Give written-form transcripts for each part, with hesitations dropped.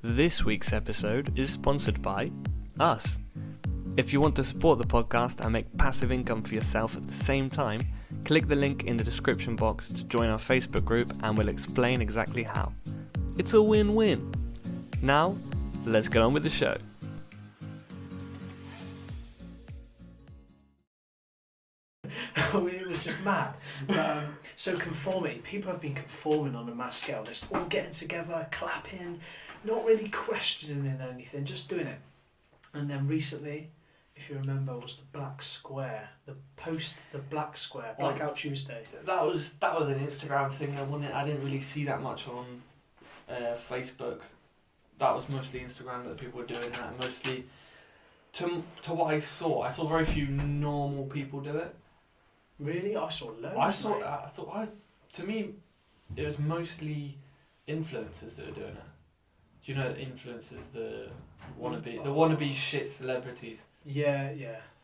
This week's episode is sponsored by us. If you want to support the podcast and make passive income for yourself at the same time, click the link in the description box to join our Facebook group and we'll explain exactly how. It's a win-win. Now, let's get on with the show. It was just mad. So conformity, people have been conforming on a mass scale, just all getting together, clapping, not really questioning anything, just doing it. And then recently, if you remember, was the Black Square, the Black Square, Blackout Tuesday. That was an Instagram thing. I didn't really see that much on Facebook. That was mostly Instagram that people were doing that. And mostly, to what I saw very few normal people do it. Really, I saw loads. To me, it was mostly influencers that are doing it. Do you know that influencers, the wannabe shit celebrities? Yeah.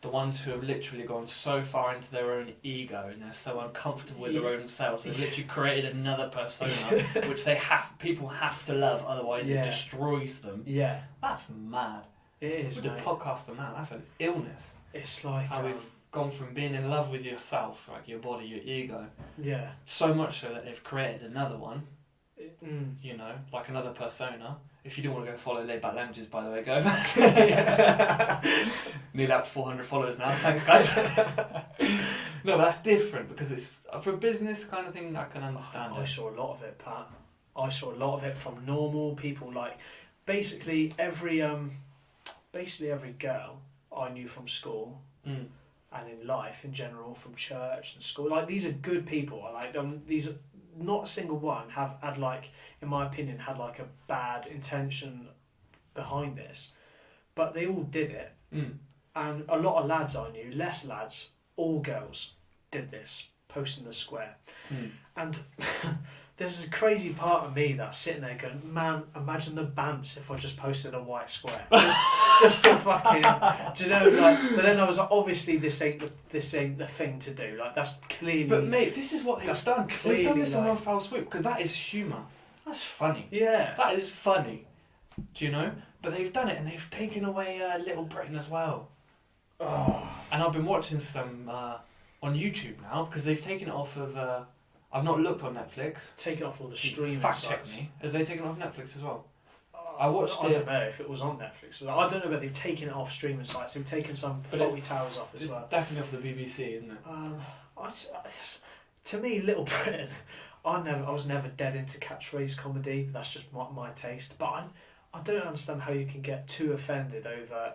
The ones who have literally gone so far into their own ego and they're so uncomfortable with their own selves, they've literally created another persona which people have to love, otherwise it destroys them. Yeah, that's mad. It is. We did a podcast on that. That's an illness. It's like how we've gone from being in love with yourself, like your body, your ego. Yeah. So much so that they've created another one. You know, like another persona. If you do want to go follow Laid Back Languages, by the way, go back. Nearly up to 400 followers now. Thanks, guys. No, but that's different because it's for a business kind of thing. I can understand. I saw a lot of it, Pat. I saw a lot of it from normal people, like basically every girl I knew from school. And in life in general, from church and school, like these are good people. These are not a single one had like, in my opinion, had like a bad intention behind this, but they all did it. And a lot of lads I knew, less lads, all girls, did this, posting the square. And there's a crazy part of me that's sitting there going, man, imagine the bants if I just posted a white square. Just the fucking, do you know, like, but then I was like, obviously this ain't the thing to do. Like, that's clearly. But mate, this is what they've done. Clearly, they've done this in one foul swoop, because that is humour. That's funny. Yeah. That is funny. Do you know? But they've done it and they've taken away Little Britain as well. Oh. And I've been watching some on YouTube now, because they've taken it off of. I've not looked on Netflix. Taken off all the streaming fact sites. check me. Have they taken it off Netflix as well? I don't know if it was on Netflix. I don't know whether they've taken it off streaming sites. They've taken some Fawlty Towers off as well. It's definitely off the BBC, isn't it? To me, Little Britain, I was never dead into catchphrase comedy. That's just my taste. But I don't understand how you can get too offended over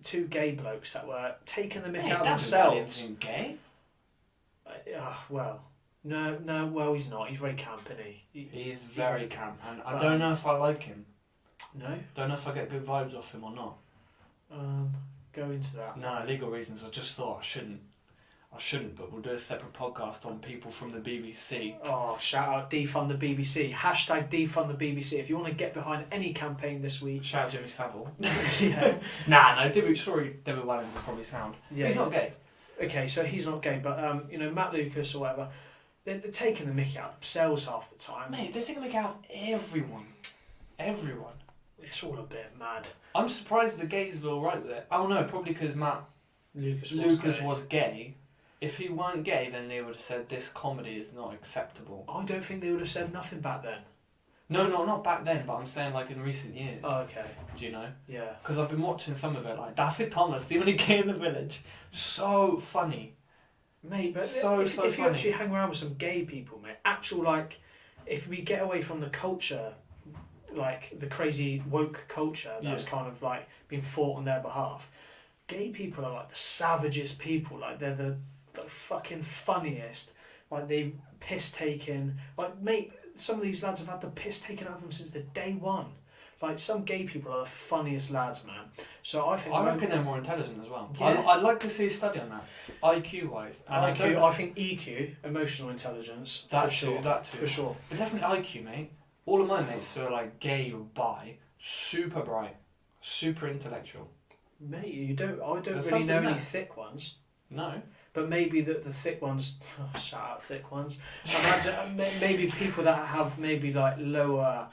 two gay blokes that were taking the mick out of themselves. Gay? Well. No, well, he's not. He's very camp, isn't he? He is very camp, and I don't know if I like him. No? Don't know if I get good vibes off him or not. Go into that. No, legal reasons. I just thought I shouldn't, but we'll do a separate podcast on people from the BBC. Oh, shout out defund the BBC. Hashtag defund the BBC. If you want to get behind any campaign this week. Shout out Jimmy Savile. Yeah. No, David Walliams is probably sound. Yeah, he's not gay. Okay, so he's not gay, but Matt Lucas or whatever, they're taking the mickey out of themselves half the time. Mate, they're taking the mickey out of everyone. Everyone. It's all a bit mad. I'm surprised the gays were alright with it. Oh no, probably because Matt Lucas was gay. If he weren't gay, then they would have said this comedy is not acceptable. I don't think they would have said nothing back then. No, not back then, but I'm saying like in recent years. Oh, okay. Do you know? Yeah. Because I've been watching some of it, like Daffy Thomas, the only gay in the village. So funny. Mate, but if you actually hang around with some gay people, mate, if we get away from the culture, like the crazy woke culture that's kind of like been fought on their behalf, gay people are like the savagest people. Like they're the fucking funniest. Like they piss taken. Like mate, some of these lads have had the piss taken out of them since the day one. Like some gay people are the funniest lads, man. So I reckon they're more intelligent as well. Yeah. I'd like to see a study on that, IQ wise. IQ, I think EQ, emotional intelligence, that for sure. That too. For sure. But definitely IQ, mate. All of my mates who are like gay or bi, super bright, super intellectual. Mate, I don't There's really know any there. thick ones. No. But maybe the thick ones, shout out thick ones. Imagine maybe people that have maybe like lower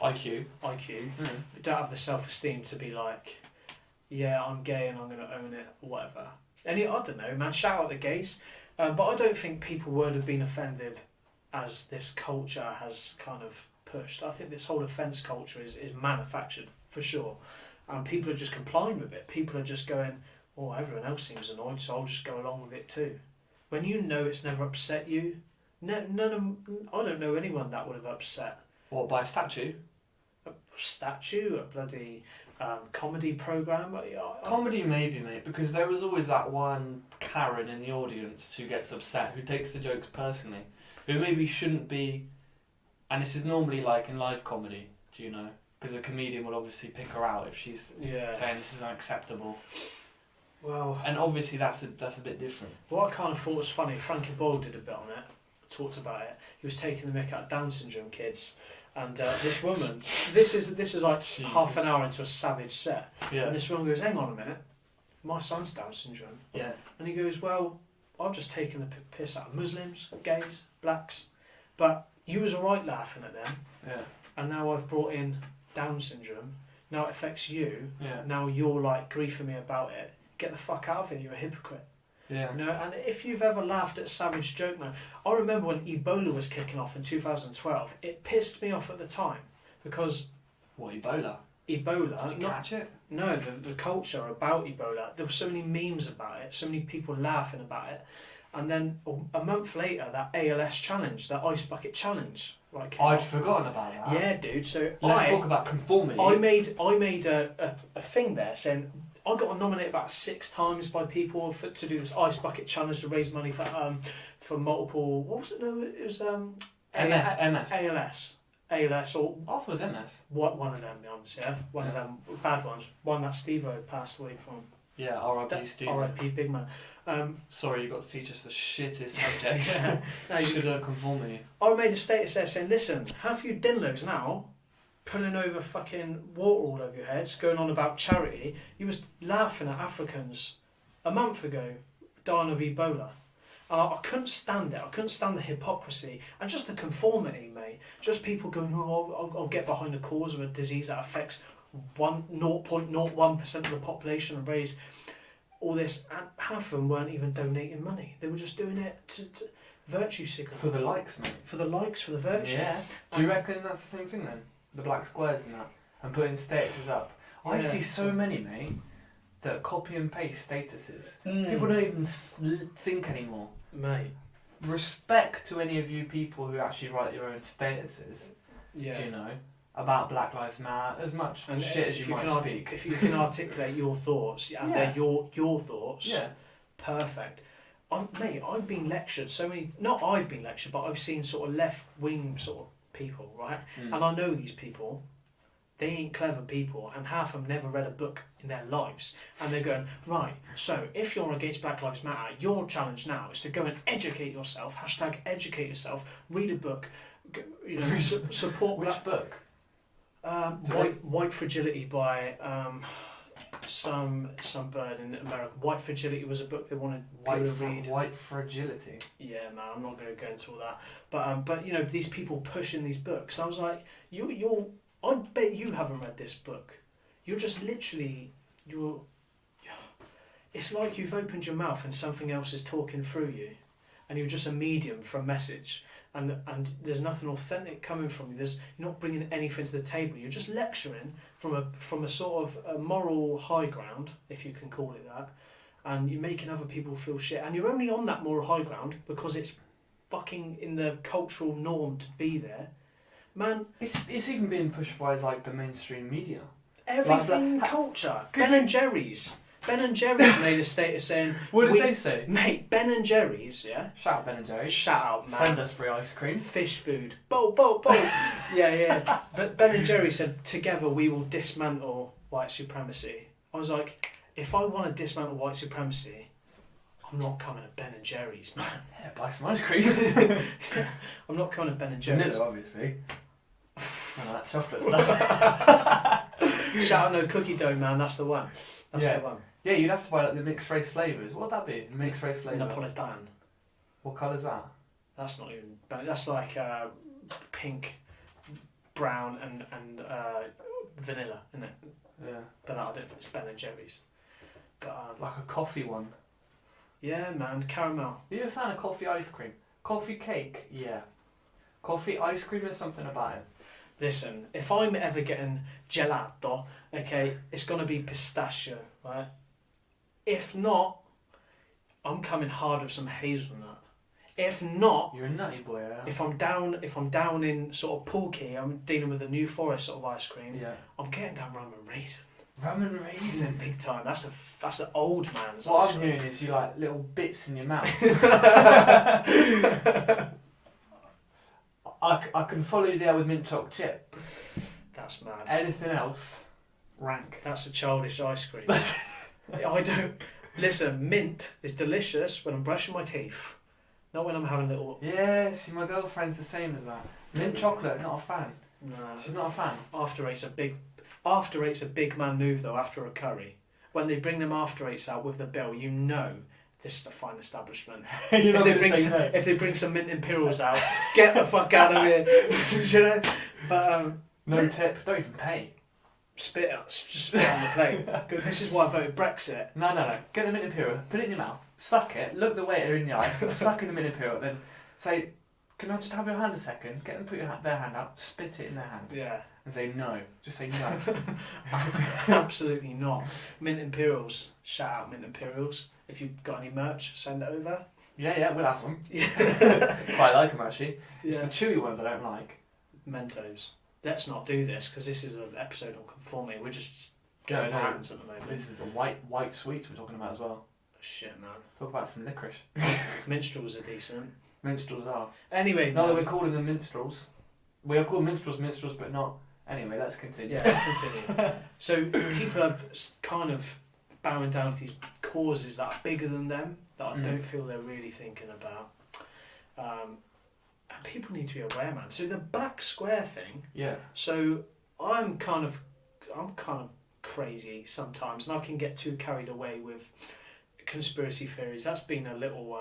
IQ. Don't have the self-esteem to be like, yeah, I'm gay and I'm going to own it, or whatever. I don't know, man, shout out the gays. But I don't think people would have been offended as this culture has kind of pushed. I think this whole offence culture is manufactured, for sure. And people are just complying with it. People are just going, oh, everyone else seems annoyed, so I'll just go along with it too. When you know it's never upset you, I don't know anyone that would have upset. What, by a statue? A statue, a bloody comedy programme. Comedy maybe, mate, because there was always that one Karen in the audience who gets upset, who takes the jokes personally, who maybe shouldn't be, and this is normally like in live comedy, do you know? Because a comedian will obviously pick her out if she's saying this is unacceptable. Well, and obviously that's a bit different. What I kind of thought was funny, Frankie Boyle did a bit on it, talked about it. He was taking the mick out of Down syndrome kids. And this woman, this is like Jesus. Half an hour into a savage set. Yeah. And this woman goes, hang on a minute, my son's Down syndrome. Yeah. And he goes, well, I've just taken the piss out of Muslims, gays, blacks, but you was alright laughing at them. Yeah. And now I've brought in Down syndrome. Now it affects you. Yeah. Now you're like griefing me about it. Get the fuck out of here, you're a hypocrite. Yeah. You know, and if you've ever laughed at a savage joke, man, I remember when Ebola was kicking off in 2012. It pissed me off at the time because what, Ebola? Ebola. Did you catch it? No, the culture about Ebola. There were so many memes about it, so many people laughing about it, and then a month later, that ALS challenge, that ice bucket challenge, right? I'd forgotten about that. Yeah, dude. So let's talk about conformity. I made a thing there saying. I got nominated about 6 times by people to do this ice bucket challenge to raise money for multiple. What was it? No, it was MS. ALS or. I thought it was MS. One of them ones, yeah. One of them bad ones. One that Steve-O passed away from. Yeah, R.I.P. Steve. R.I.P. Big man. Sorry, you got to teach us the shittest subjects. No, you should learn conformity. I made a status there saying, listen, have you Dinlos now? Pulling over fucking water all over your heads, going on about charity. You was laughing at Africans a month ago dying of Ebola. I couldn't stand it. I couldn't stand the hypocrisy and just the conformity, mate. Just people going, oh, I'll get behind the cause of a disease that affects 0.01% of the population and raise all this. And half of them weren't even donating money. They were just doing it to virtue signaling. For the likes, mate. For the likes, for the virtue. Yeah. Do you reckon that's the same thing then? The black squares and that, and putting statuses up. I see so many, mate, that copy and paste statuses. People don't even think anymore. Mate. Respect to any of you people who actually write your own statuses. Yeah. Do you know? About Black Lives Matter, as much and shit as you might speak. If you can articulate your thoughts, and they're your thoughts, perfect. Mate, I've been lectured so many. Not I've been lectured, but I've seen sort of left wing sort of people, right? And I know these people, they ain't clever people, and half of them never read a book in their lives, and they're going, right, so if you're against Black Lives Matter, your challenge now is to go and educate yourself, #educate yourself, read a book, you know, support. Which book? White Fragility by some bird in America. White Fragility was a book they wanted people to read. White Fragility. Yeah, man, I'm not going to go into all that. But you know, these people pushing these books. I was like, I bet you haven't read this book. You're just literally It's like you've opened your mouth and something else is talking through you, and you're just a medium for a message. And there's nothing authentic coming from you. You're not bringing anything to the table. You're just lecturing from a sort of a moral high ground, if you can call it that, and you're making other people feel shit. And you're only on that moral high ground because it's fucking in the cultural norm to be there, man. It's even being pushed by like the mainstream media. Everything culture. Ben and Jerry's. Ben and Jerry's made a status saying... What did they say? Mate, Ben and Jerry's, yeah? Shout out Ben and Jerry's. Shout out, man. Send us free ice cream. Fish food. Bow. Yeah. But Ben and Jerry said, together we will dismantle white supremacy. I was like, if I want to dismantle white supremacy, I'm not coming to Ben and Jerry's, man. Yeah, buy some ice cream. I'm not coming to Ben and Jerry's. Vanilla, obviously. And that chocolate stuff. Shout out no cookie dough, man. That's the one. That's the one. Yeah, you'd have to buy like the mixed race flavours. What would that be? Mixed race flavour? Napolitan. What colour's that? That's not even... That's like pink brown and vanilla, isn't it? Yeah. But that I don't think it's Ben and Jerry's. But Like a coffee one. yeah, man, caramel. Are you a fan of coffee ice cream? Coffee cake? Yeah. Coffee ice cream is something about it. Listen, if I'm ever getting gelato, okay, it's gonna be pistachio, right? If not, I'm coming hard with some hazelnut. If not, You're a nutty boy, yeah. if I'm down in sort of Pulkey, I'm dealing with a New Forest sort of ice cream. Yeah. I'm getting down rum and raisin. Rum and raisin. Big time. That's an old man's What ice I'm cream. hearing is you like little bits in your mouth. I can follow you there with mint chocolate chip. That's mad. Anything else? Rank. That's a childish ice cream. I don't... Listen, mint is delicious when I'm brushing my teeth. Not when I'm having a little... Yeah, see, my girlfriend's the same as that. Mint chocolate, not a fan. No. She's not a fan. After eight's a big man move though after a curry. When they bring them after eights out with the bill, you know this is a fine establishment. You're not gonna say no. If they bring some mint imperials out, get the fuck out of here. You know? But No tip. Don't even pay. just spit on the plate. Go, this is why I voted Brexit. No. Get the mint imperial, put it in your mouth, suck it, look the waiter in the eye, suck in the mint imperial, then say, "Can I just have your hand a second?" Get them put their hand out, spit it in their hand, Yeah. and say no. Just say no. Absolutely not. Mint Imperials. Shout out Mint Imperials. If you've got any merch, send it over. Yeah, we'll have them. Yeah. Quite like them actually. It's Yeah. the chewy ones I don't like. Mentos. Let's not do this because this is an episode on conformity. We're just going No. brands at the moment. This is the white sweets we're talking about as well. Shit, man. Talk about some licorice. Minstrels are decent. Minstrels are. Anyway, Not that man. we're calling them minstrels. We are called minstrels, but not. Anyway, let's continue. Yeah, let's continue. So people are kind of bowing down to these causes that are bigger than them that I don't feel they're really thinking about. And people need to be aware, man. So the black square thing. Yeah. So I'm kind of crazy sometimes, and I can get too carried away with conspiracy theories. That's been a little.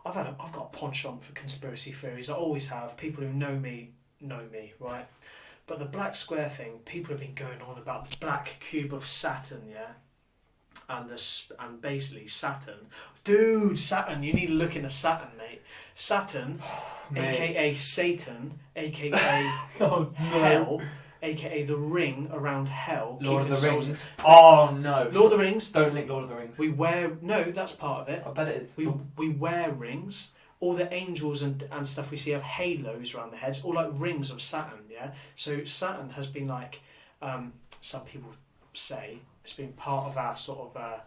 I've got a penchant for conspiracy theories. I always have. People who know me, right? But the black square thing, people have been going on about the black cube of Saturn, yeah, and basically Saturn, dude, Saturn. You need to look into Saturn, mate. Saturn, aka Satan, aka Hell, aka the ring around hell. Lord of the souls. Rings. Oh no. Lord of the Rings. Don't link Lord of the Rings. That's part of it. I bet it is. We wear rings. All the angels and stuff we see have halos around their heads, all like rings of Saturn, yeah? So Saturn has been like, some people say, it's been part of our sort of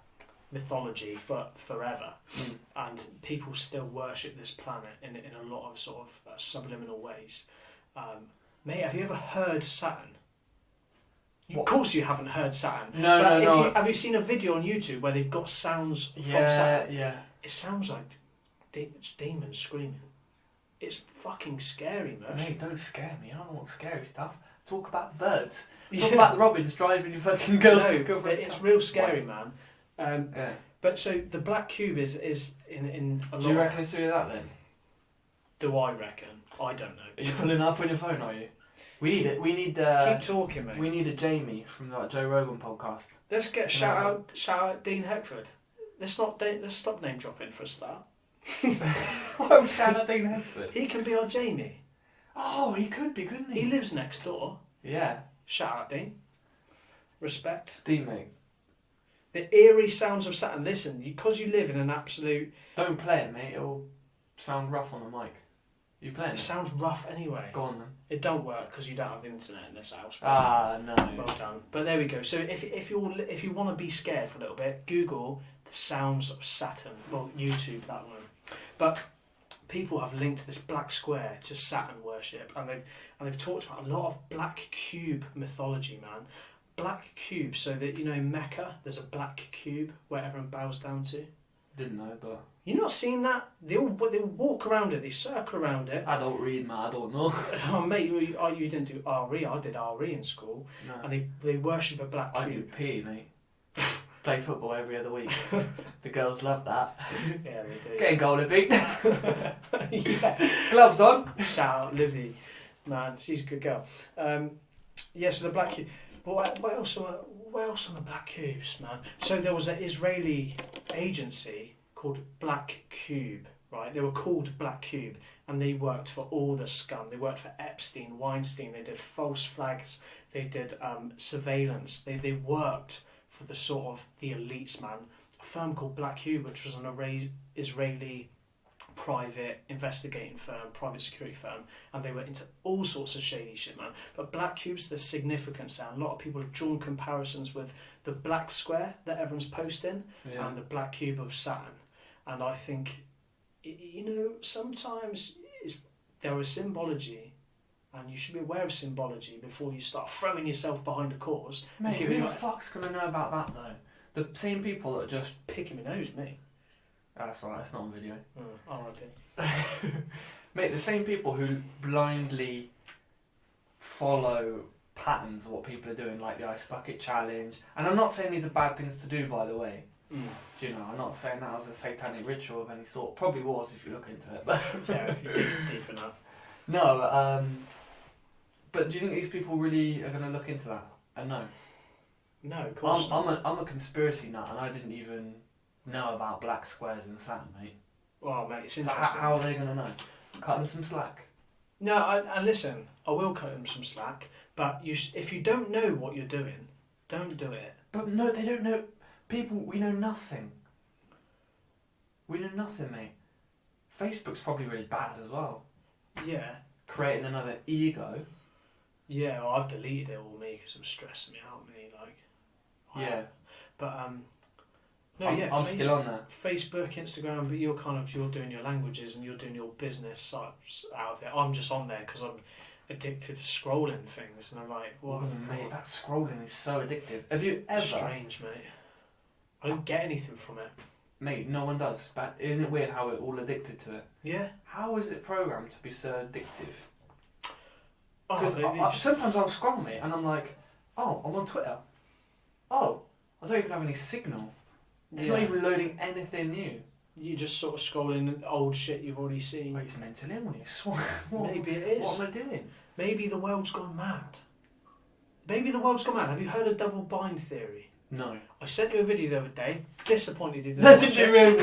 mythology for forever. And people still worship this planet in a lot of sort of subliminal ways. Mate, have you ever heard Saturn? Of course you haven't heard Saturn. No. Have you seen a video on YouTube where they've got sounds from Saturn? Yeah. It sounds like it's demons screaming. It's fucking scary, man. Mate, don't scare me. I don't want scary stuff. Talk about the birds. Talk about the robins driving your fucking girls. No, it's real scary, man. Yeah. But so the black cube is in a lot. Do you reckon it's through that then? Do I reckon? I don't know. Are you pulling up on your phone? Are you? We need it. We need. Keep talking, mate. We need a Jamie from that Joe Rogan podcast. Let's get shout out Dean Heckford. Let's stop name dropping for a start. Why would shout out Dean Heckford? He can be our Jamie. Oh, he could be, couldn't he? He lives next door. Yeah. Shout out Dean. Respect. Dean, mate. The eerie sounds of Saturn. Listen, because you live in an absolute. Don't play it, mate. It'll sound rough on the mic. You playing It it? sounds rough anyway. Go on then. It don't work because you don't have internet in this house. No. Well done. But there we go. So if you want to be scared for a little bit, Google the sounds of Saturn. Well, YouTube that one. But people have linked this black square to Saturn worship, and they've talked about a lot of black cube mythology, man. Black cube, so that in Mecca there's a black cube where everyone bows down to. Didn't know, but You've not seen that? They walk around it, they circle around it. I don't read, man. I don't know. Oh mate, you didn't do RE. I did RE in school, No. and they worship a black I do cube. PE, mate. Play football every other week. The girls love that. Yeah, they do. Getting goal, Livy. Yeah. Gloves on. Shout out Livy. man, she's a good girl. Yeah, so the black cube. What else on the black cubes, man? So there was an Israeli agency called Black Cube, right? They were called Black Cube, and they worked for all the scum. They worked for Epstein, Weinstein. They did false flags. They did surveillance. They worked for the sort of the elites, man. A firm called Black Cube, which was an Israeli private investigating firm, private security firm, and they were into all sorts of shady shit, man. But Black Cube's the significance now. A lot of people have drawn comparisons with the black square that everyone's posting and the Black Cube of Saturn. And I think, sometimes there is symbology, and you should be aware of symbology before you start throwing yourself behind a cause. Mate, who the fuck's going to know about that, though? The same people that are just picking my nose, mate. That's alright, it's not on video. R.I.P. Mate, the same people who blindly follow patterns of what people are doing, like the Ice Bucket Challenge. And I'm not saying these are bad things to do, by the way. Do you know, I'm not saying that was a satanic ritual of any sort. Probably was if you look into it. Yeah, if you dig deep enough. No, but do you think these people really are going to look into that? And no. No, of course not. I'm a conspiracy nut, and I didn't even know about black squares in Saturn, mate. Well, mate, it's So interesting. how are they going to know? Cut them some slack. No, and listen, I will cut them some slack, but if you don't know what you're doing, don't do it. But no, they don't know. People, we know nothing. We know nothing, mate. Facebook's probably really bad as well. Yeah. Creating another ego. Yeah, well, I've deleted it all, me, because it was stressing me out, me, like. Yeah. But, I'm still on that. Facebook, Instagram, but you're doing your languages and you're doing your business out of it. I'm just on there because I'm addicted to scrolling things, and I'm like, what? Mate, that scrolling is so addictive. Have you ever? Strange, mate. I don't get anything from it. Mate, no one does. But isn't it weird how we're all addicted to it? Yeah. How is it programmed to be so addictive? Oh, Because sometimes I'll scroll, mate, and I'm like, oh, I'm on Twitter. Oh, I don't even have any signal. It's not even loading anything new. You just sort of scrolling old shit you've already seen. Wait, it's mentally ill when you swear. Maybe it is. What am I doing? Maybe the world's gone mad. Maybe the world's gone mad. Have you heard of double bind theory? No. I sent you a video the other day. Disappointed you didn't. No, did you really?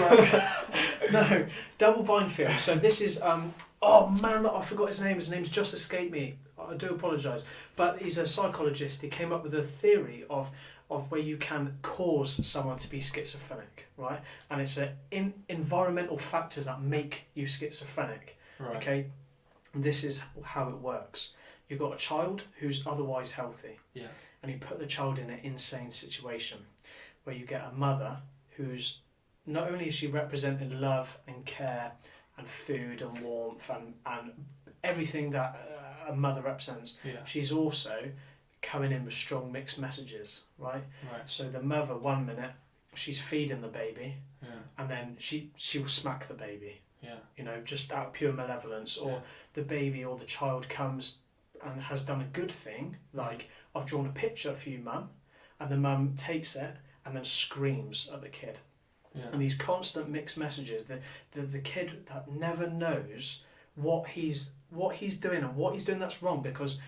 No, double bind theory. So this is oh man, I forgot his name. His name's just escaped me. I do apologise. But he's a psychologist. He came up with a theory of where you can cause someone to be schizophrenic, right? And it's environmental factors that make you schizophrenic. Right. Okay, and this is how it works. You've got a child who's otherwise healthy. Yeah. And you put the child in an insane situation where you get a mother who's not only is she representing love and care and food and warmth and everything that a mother represents, she's also coming in with strong mixed messages, right? So the mother, 1 minute, she's feeding the baby, and then she will smack the baby, just out of pure malevolence, or the baby or the child comes and has done a good thing, like, I've drawn a picture for you, mum, and the mum takes it and then screams at the kid. And these constant mixed messages, the kid that never knows what he's doing and what he's doing that's wrong, because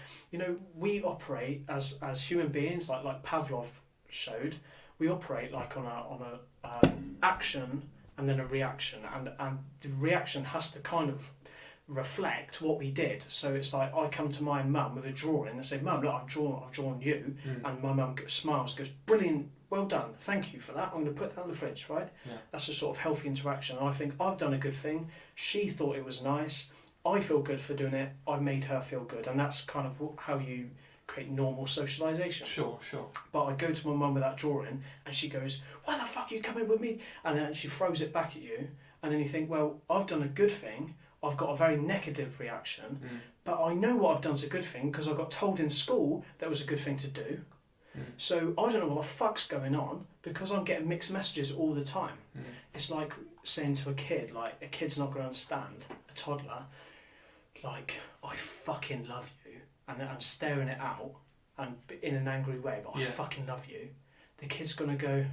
we operate as human beings, like Pavlov showed, we operate like on a action and then a reaction, and the reaction has to kind of reflect what we did. So it's like I come to my mum with a drawing and say, "Mum, look, I've drawn you," and my mum smiles, goes, "Brilliant, well done, thank you for that. I'm going to put that in the fridge," right? That's a sort of healthy interaction. And I think I've done a good thing. She thought it was nice. I feel good for doing it. I made her feel good, and that's kind of how you create normal socialisation. Sure. But I go to my mum with that drawing, and she goes, "Why the fuck are you coming with me?" And then she throws it back at you, and then you think, well, I've done a good thing. I've got a very negative reaction, but I know what I've done is a good thing because I got told in school that was a good thing to do. So I don't know what the fuck's going on because I'm getting mixed messages all the time. It's like saying to a kid, like a kid's not going to understand, a toddler, like, "I fucking love you," and staring it out and in an angry way, but I fucking love you. The kid's going to go,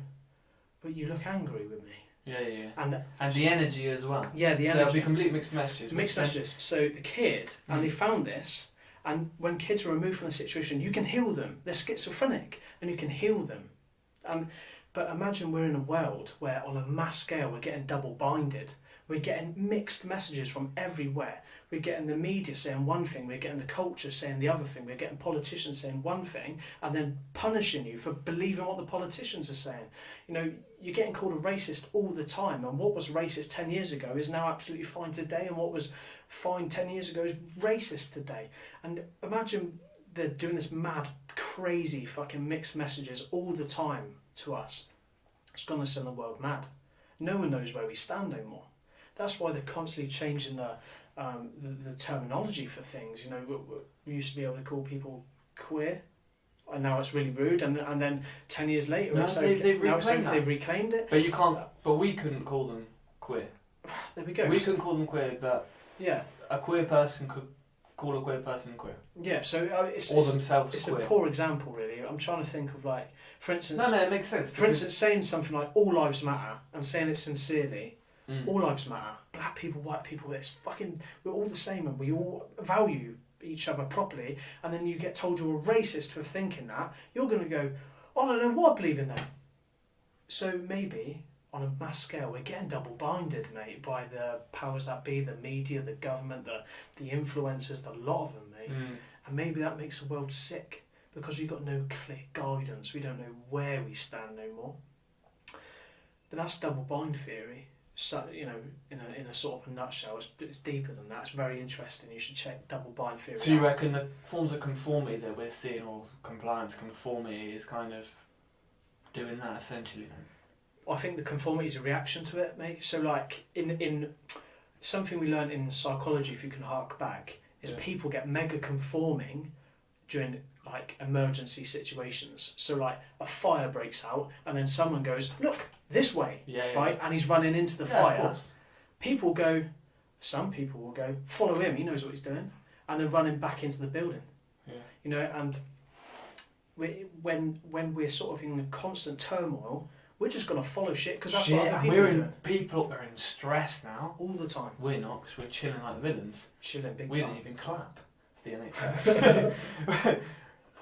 "But you look angry with me." Yeah. And the energy as well. Yeah, the energy. So it'll be complete mixed messages. Mixed messages. So the kid, and they found this, And when kids are removed from a situation, you can heal them. They're schizophrenic, and you can heal them. But imagine we're in a world where on a mass scale we're getting double binded. We're getting mixed messages from everywhere. We're getting the media saying one thing, we're getting the culture saying the other thing, we're getting politicians saying one thing and then punishing you for believing what the politicians are saying. You know, you're getting called a racist all the time, and what was racist 10 years ago is now absolutely fine today, and what was fine 10 years ago is racist today. And imagine they're doing this mad, crazy fucking mixed messages all the time to us. It's going to send the world mad. No one knows where we stand anymore. That's why they're constantly changing the terminology for things. You know, we used to be able to call people queer, and now it's really rude. And then 10 years later, no, it's okay. they've reclaimed it. But you can't. But we couldn't call them queer. There we go. We couldn't call them queer, but yeah, a queer person could call a queer person queer. Yeah. So it's themselves it's queer. A poor example, really. I'm trying to think of, like, for instance. No, it makes sense. For instance, saying something like "all lives matter" and saying it sincerely. All lives matter. Black people, white people, it's fucking, we're all the same and we all value each other properly. And then you get told you're a racist for thinking that, you're going to go, I don't know what I believe in that. So maybe on a mass scale, we're getting double binded, mate, by the powers that be, the media, the government, the influencers, the lot of them, mate. And maybe that makes the world sick because we've got no clear guidance. We don't know where we stand no more. But that's double bind theory. So, you know, in a sort of a nutshell, it's deeper than that. It's very interesting. You should check double bind theory. So you reckon the forms of conformity that we're seeing, or compliance conformity, is kind of doing that essentially then? I think the conformity is a reaction to it, mate. So, like, in something we learned in psychology, if you can hark back, is people get mega conforming during, like, emergency situations. So, like, a fire breaks out and then someone goes, look, this way, right? And he's running into the fire. Some people will go, follow him, he knows what he's doing, and then running back into the building. Yeah. You know, and when we're sort of in constant turmoil, we're just going to follow shit because that's what other people are doing. People are in stress now. All the time. We're not, because we're chilling like villains. Chilling big time. We didn't even clap for the NHS.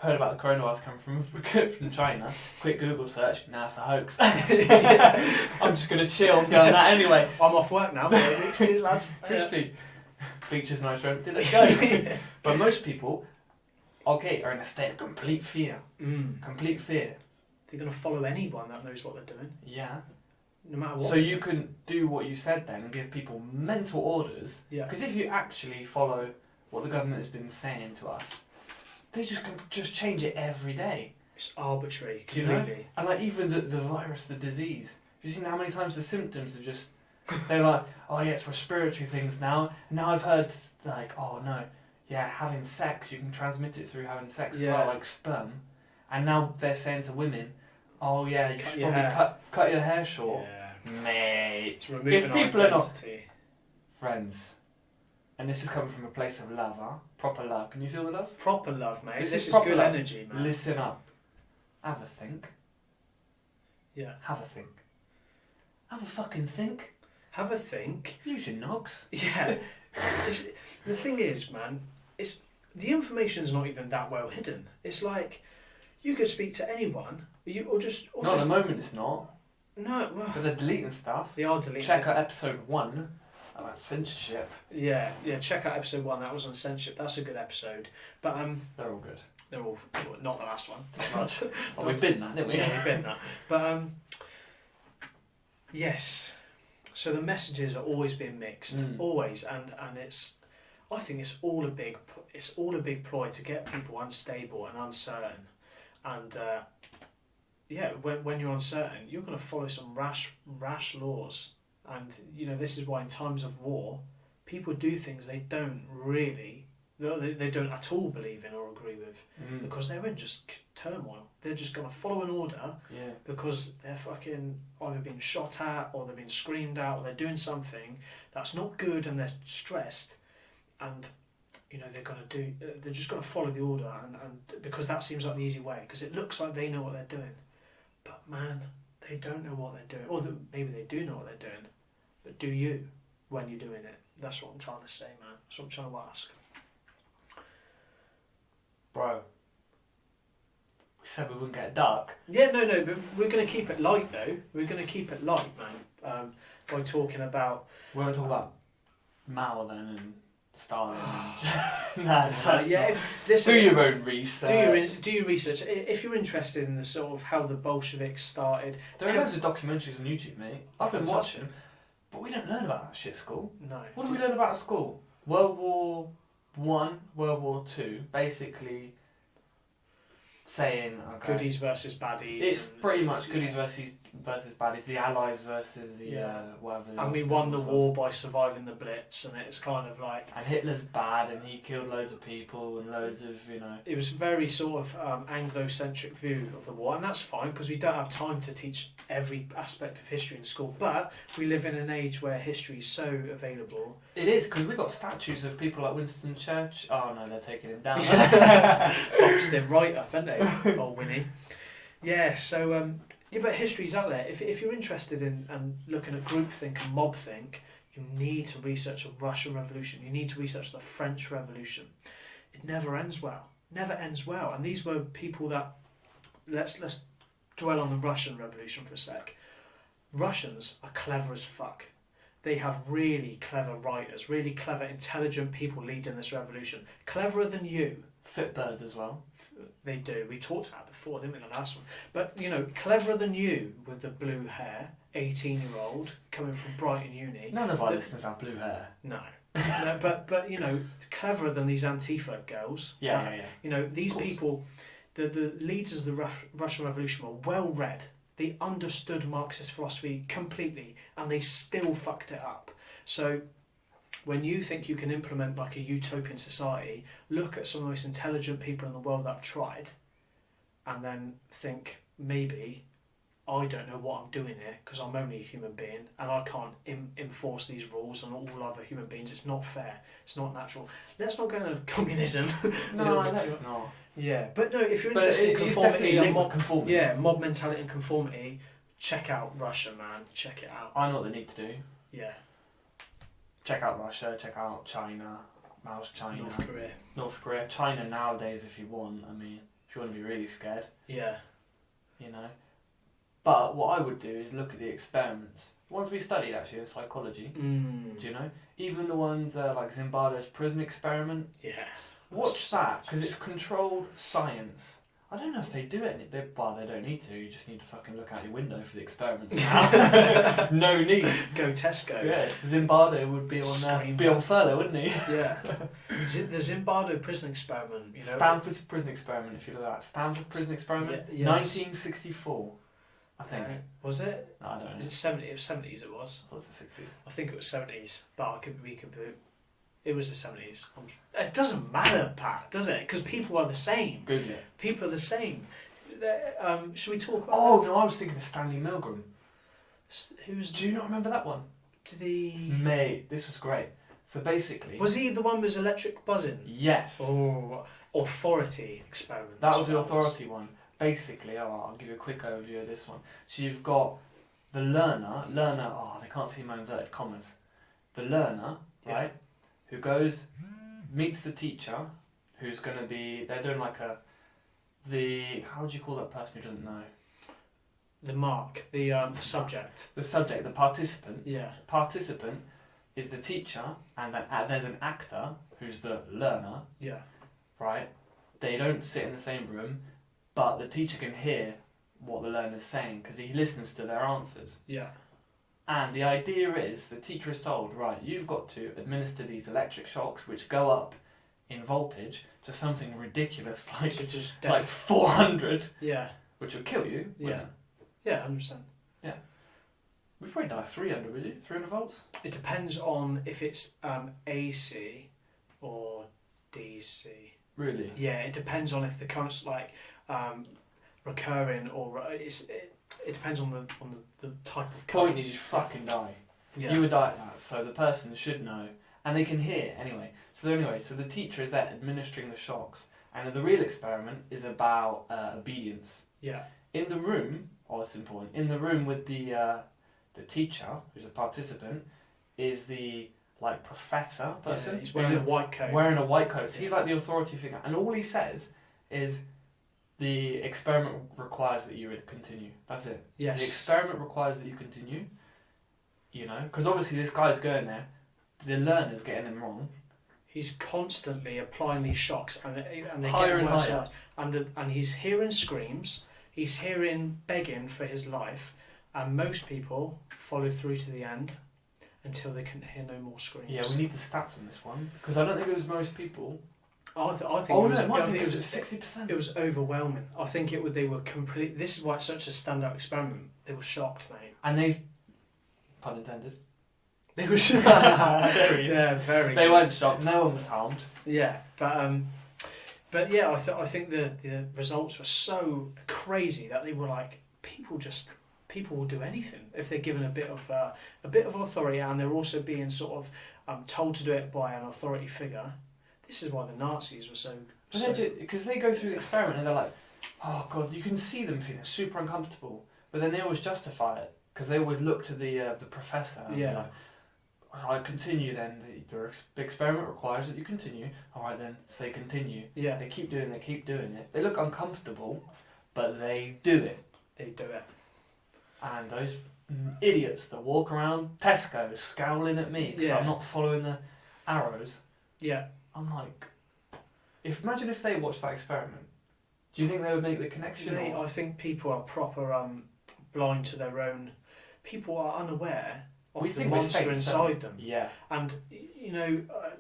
Heard about the coronavirus coming from China. Quick Google search. Nah, it's a hoax. I'm just going to chill going that anyway. I'm off work now for 8 weeks. Cheers, lads. Christy. Beach is nice, friend. Let's go. But most people, are in a state of complete fear. Complete fear. They're going to follow anyone that knows what they're doing. Yeah. No matter what. So you can do what you said then and give people mental orders. Yeah. Because if you actually follow what the government has been saying to us, they just change it every day. It's arbitrary, completely. completely. You know? And like even the virus, the disease. Have you seen how many times the symptoms are just... They're like, oh yeah, it's respiratory things now. Now I've heard like, oh no, yeah, having sex, you can transmit it through having sex as well, like sperm. And now they're saying to women, oh yeah, you should probably cut your hair short. Yeah. Mate. It's removing If people are not... identity. Friends. And this is coming from a place of love, huh? Proper love. Can you feel the love? Proper love, mate. This is proper good love. energy, man. Listen up. Have a think. Yeah. Have a think. Have a fucking think. Have a think. Use your nogs. Yeah. The thing is, man, the information's not even that well hidden. It's like you could speak to anyone, at the moment it's not. No, well, But they're deleting stuff. they are deleting. Check out episode 1 about censorship. Yeah. Check out episode 1. That was on censorship. That's a good episode. But they're all good. they're all not the last one. Well, we've been that, didn't we? Yeah, we've been that. But yes. So the messages are always being mixed, always, and I think it's all a big ploy to get people unstable and uncertain, and when you're uncertain, you're going to follow some rash laws, and you know this is why in times of war, people do things they don't at all believe in or agree with, because they're in just turmoil. They're just going to follow an order because they're fucking either being shot at or they're being screamed at or they're doing something that's not good and they're stressed, and you know they're just going to follow the order and because that seems like the easy way because it looks like they know what they're doing, but man, they don't know what they're doing, or maybe they do know what they're doing, but do you when you're doing it? That's what I'm trying to say, man. That's what I'm trying to ask. Bro. We said we wouldn't get dark. Yeah, no, but we're going to keep it light though. We're going to keep it light, man. By talking about. We're going to talk about Mao then and Stalin. No, listen, do your own research. Do your research. If you're interested in the sort of how the Bolsheviks started. There are loads of documentaries on YouTube, mate. I've been watching, but we don't learn about that shit at school. No. What do we learn about at school? World War One, World War Two, basically saying goodies versus baddies. It's pretty much goodies versus baddies. The Allies versus the whatever. And we won the war by surviving the Blitz, and it's kind of like. And Hitler's bad, and he killed loads of people and loads of It was a very sort of Anglo-centric view of the war, and that's fine because we don't have time to teach every aspect of history in school. But we live in an age where history is so available. It is, because we've got statues of people like Winston Churchill. Oh no, they're taking him down. Boxed him right up, haven't they? Oh, Winnie. Yeah, so but history's out there. If you're interested in looking at groupthink and mobthink, you need to research the Russian Revolution. You need to research the French Revolution. It never ends well. Never ends well. And these were people that let's dwell on the Russian Revolution for a sec. Russians are clever as fuck. They have really clever writers, really clever, intelligent people leading this revolution. Cleverer than you. Fit birds as well. They do. We talked about it before, didn't we, the last one? But, cleverer than you with the blue hair, 18-year-old, coming from Brighton Uni. None of our listeners have blue hair. No. No, but cleverer than these Antifa girls. Yeah. These people, the leaders of the Russian Revolution were well read. They understood Marxist philosophy completely, and they still fucked it up. So when you think you can implement like a utopian society, look at some of the most intelligent people in the world that have tried, and then think, maybe I don't know what I'm doing here because I'm only a human being and I can't enforce these rules on all other human beings. It's not fair. It's not natural. Let's not go into communism. No, let's not. Yeah, but no, if you're interested in conformity, yeah, mob mentality and conformity, check out Russia, man. Check it out. I know what they need to do. Yeah. Check out Russia, check out China, Mao's China. North Korea. China nowadays, if you want, if you want to be really scared. Yeah. But what I would do is look at the experiments. The ones we studied actually in psychology. Do you know? Even the ones like Zimbardo's prison experiment. Yeah. Watch that, because it's controlled science. I don't know if they do it. They don't need to. You just need to fucking look out your window for the experiments now. No need. Go Tesco. Yeah, Zimbardo would be on furlough, wouldn't he? Yeah. The Zimbardo prison experiment. Stanford's prison experiment. If you look at that, Stanford prison experiment, yes. 1964. I think. Was it? No, I don't know. Is it 70s? It was 70s. It was. I thought it was the 60s. I think it was 70s, but we could. It was the 70s. It doesn't matter, Pat, does it? Because people are the same. Google it. People are the same. Should we talk about? Oh no, I was thinking of Stanley Milgram. Who's? Do you not remember that one? Mate, this was great. So basically, was he the one with electric buzzing? Yes. Oh, authority experiment. That was the authority one. Basically, I'll give you a quick overview of this one. So you've got the learner. Oh, they can't see my inverted commas. The learner, right? Who goes, meets the teacher, who's going to be, they're doing like how would you call that person who doesn't know? The mark, the subject. The subject, the participant. Yeah. Participant is the teacher, and then there's an actor, who's the learner. Yeah. Right? They don't sit in the same room, but the teacher can hear what the learner's saying, because he listens to their answers. Yeah. And the idea is, the teacher is told, right, you've got to administer these electric shocks, which go up in voltage to something ridiculous, like 400, which would kill you. Yeah, 100%. Yeah. We'd probably die 300, would you? 300 volts? It depends on if it's AC or DC. Really? Yeah, it depends on if the current's recurring or it depends on the type of current. Point is, you fucking die. Yeah. You would die at that, so the person should know. And they can hear, anyway. So the teacher is there administering the shocks. And the real experiment is about obedience. Yeah. In the room, it's important, in the room with the teacher, who's a participant, is the professor person. Yeah, he's wearing a white coat. Wearing a white coat. So he's like the authority figure. And all he says is the experiment requires that you continue. That's it. Yes. The experiment requires that you continue. You know, because obviously this guy's going there, the learner's getting him wrong. He's constantly applying these shocks, and they Higher get and worse higher. and he's hearing screams, he's hearing begging for his life, and most people follow through to the end until they can hear no more screams. Yeah, we need the stats on this one because I don't think it was most people. I think Oh it was, no, it might I be think because it it was 60%. It was overwhelming. I think they were complete. This is why it's such a standout experiment. They were shocked, mate. And they've, pun intended. They were shocked. There he is. Yeah, very. They good. weren't shocked. No one was harmed. Yeah, but yeah, I think the results were so crazy that they were like people will do anything if they're given a bit of authority, and they're also being sort of told to do it by an authority figure. This is why the Nazis were so. Because they go through the experiment and they're like, oh god, you can see them feeling super uncomfortable, but then they always justify it because they always look to the professor. And Yeah. like, I continue then. The experiment requires that you continue. All right then, say continue. Yeah, They keep doing it. They look uncomfortable, but they do it. they do it. And those idiots that walk around Tesco scowling at me because Yeah. I'm not following the arrows. Yeah. I'm like, imagine if they watched that experiment. Do you think they would make the connection? Mate, or- I think people are proper blind to their own. People are unaware of We the think we're monster safe, inside them. Yeah. And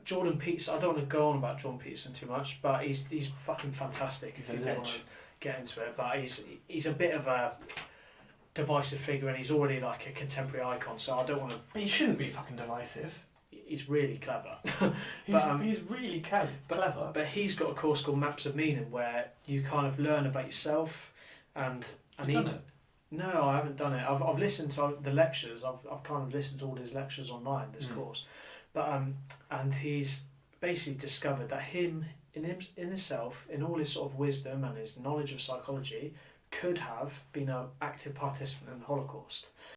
Jordan Peterson. I don't want to go on about Jordan Peterson too much, but he's fucking fantastic. He's if a you don't ledge. want to get into it, but he's a bit of a divisive figure, and he's already like a contemporary icon. So I don't want to. But he shouldn't be fucking divisive. He's really clever. He's really clever. But he's got a course called Maps of Meaning, where you kind of learn about yourself, and You done it? No, I haven't done it. I've listened to the lectures. I've kind of listened to all his lectures online. This course, but and he's basically discovered that in himself, in all his sort of wisdom and his knowledge of psychology, could have been an active participant in the Holocaust.